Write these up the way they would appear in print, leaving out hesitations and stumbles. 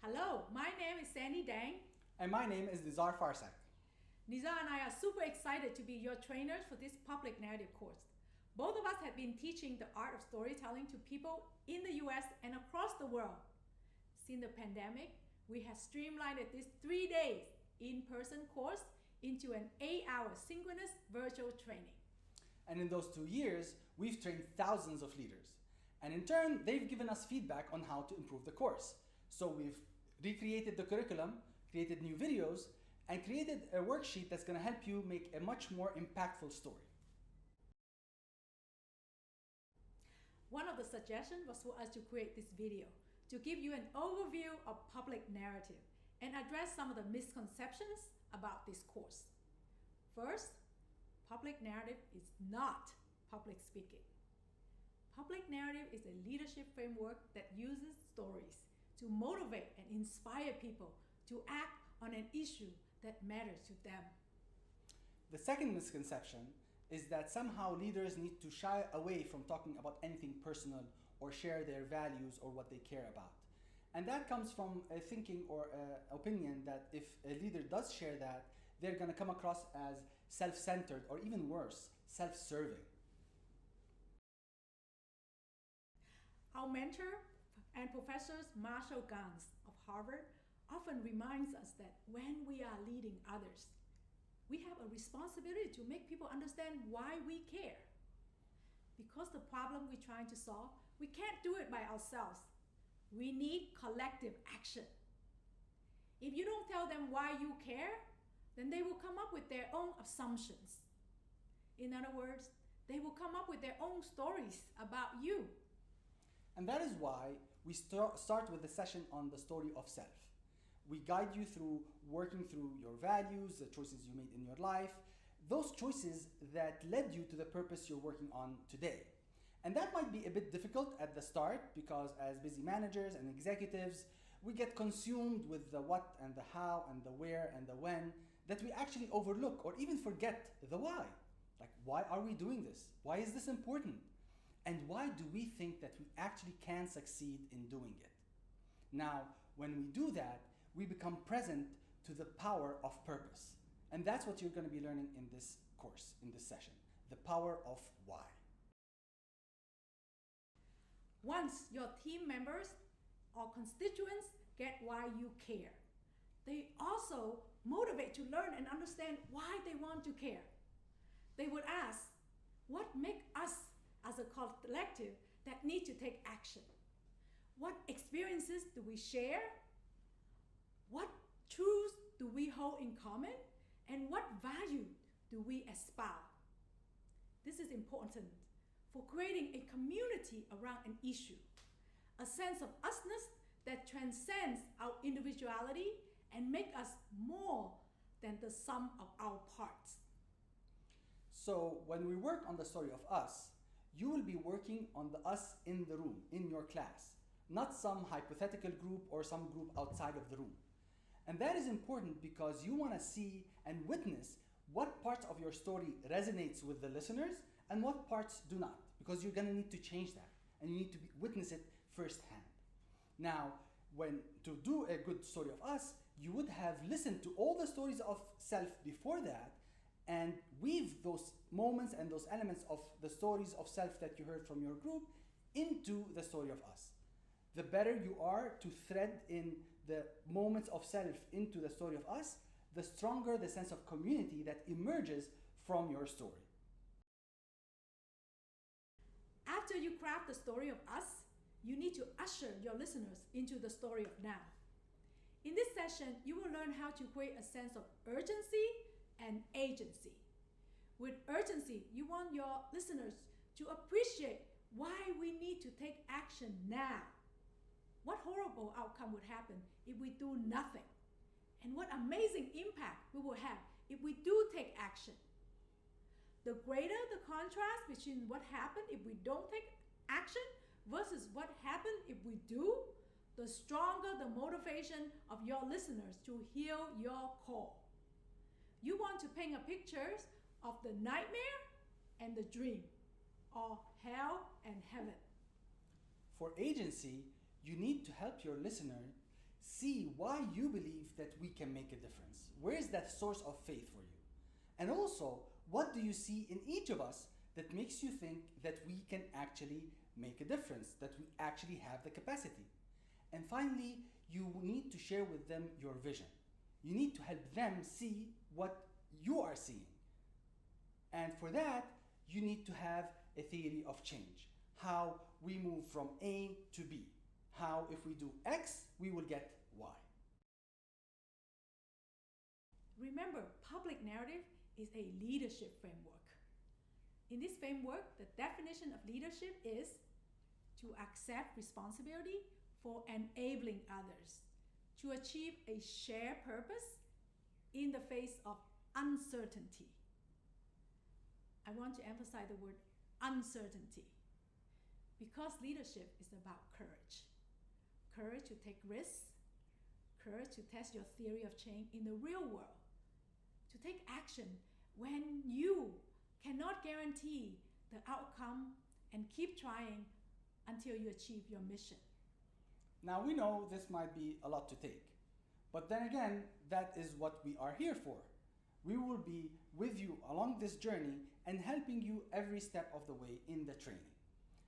Hello, my name is Sandy Dang. And my name is Nizar Nizar and I are super excited to be your trainers for this public narrative course. Both of us have been teaching the art of storytelling to people in the US and across the world. Since the pandemic, we have streamlined this 3 days in-person course into an 8-hour synchronous virtual training. And in those 2 years, we've trained thousands of leaders. And in turn, they've given us feedback on how to improve the course. So we've recreated the curriculum, created new videos, and created a worksheet that's going to help you make a much more impactful story. One of the suggestions was for us to create this video to give you an overview of public narrative and address some of the misconceptions about this course. First, public narrative is not public speaking. Public narrative is a leadership framework that uses stories to motivate and inspire people to act on an issue that matters to them. The second misconception is that somehow leaders need to shy away from talking about anything personal or share their values or what they care about. And that comes from a thinking or an opinion that if a leader does share that, they're going to come across as self-centered or even worse, self-serving. Our mentor and Professor Marshall Ganz of Harvard often reminds us that when we are leading others, we have a responsibility to make people understand why we care. Because the problem we're trying to solve, we can't do it by ourselves. We need collective action. If you don't tell them why you care, then they will come up with their own assumptions. In other words, they will come up with their own stories about you. And that is why we start with a session on the story of self. We guide you through working through your values, the choices you made in your life, those choices that led you to the purpose you're working on today. And that might be a bit difficult at the start because as busy managers and executives, we get consumed with the what and the how and the where and the when that we actually overlook or even forget the why. Like, why are we doing this? Why is this important? And why do we think that we actually can succeed in doing it? Now, when we do that, we become present to the power of purpose. And that's what you're going to be learning in this course, in this session, the power of why. Once your team members or constituents get why you care, they also motivate to learn and understand why they want to care. They would ask, what makes us as a collective that need to take action? What experiences do we share? What truths do we hold in common? And what value do we espouse? This is important for creating a community around an issue, a sense of usness that transcends our individuality and make us more than the sum of our parts. So when we work on the story of us, you will be working on the us in the room, in your class, not some hypothetical group or some group outside of the room. And that is important because you want to see and witness what parts of your story resonates with the listeners and what parts do not, because you're going to need to change that and you need to witness it firsthand. Now, to do a good story of us, you would have listened to all the stories of self before that and weave those moments and those elements of the stories of self that you heard from your group into the story of us. The better you are to thread in the moments of self into the story of us, the stronger the sense of community that emerges from your story. After you craft the story of us, you need to usher your listeners into the story of now. In this session, you will learn how to create a sense of urgency and agency. With urgency, you want your listeners to appreciate why we need to take action now. What horrible outcome would happen if we do nothing? And what amazing impact we will have if we do take action. The greater the contrast between what happened if we don't take action versus what happened if we do, the stronger the motivation of your listeners to hear your call. You want to paint a picture of the nightmare and the dream, or hell and heaven. For agency, you need to help your listener See why you believe that we can make a difference. Where is that source of faith for you? And also, what do you see in each of us that makes you think that we can actually make a difference, that we actually have the capacity? And finally, you need to share with them your vision. You need to help them see what you are seeing. And for that, you need to have a theory of change. How we move from A to B. How if we do X, we will get Y. Remember, public narrative is a leadership framework. In this framework, the definition of leadership is to accept responsibility for enabling others to achieve a shared purpose in the face of uncertainty. I want to emphasize the word uncertainty because leadership is about courage. Courage to take risks, courage to test your theory of change in the real world, to take action when you cannot guarantee the outcome and keep trying until you achieve your mission. Now we know this might be a lot to take, but then again, that is what we are here for. We will be with you along this journey and helping you every step of the way in the training.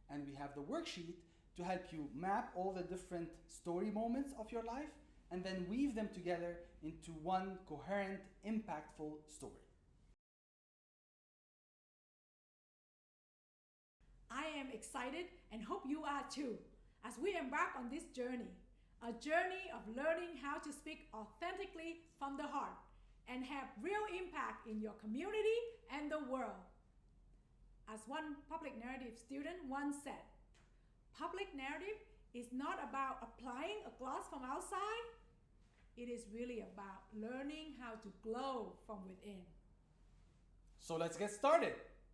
And we have the worksheet to help you map all the different story moments of your life and then weave them together into one coherent, impactful story. I am excited and hope you are too, as we embark on this journey, a journey of learning how to speak authentically from the heart and have real impact in your community and the world. As one public narrative student once said, public narrative is not about applying a gloss from outside, it is really about learning how to glow from within. So let's get started.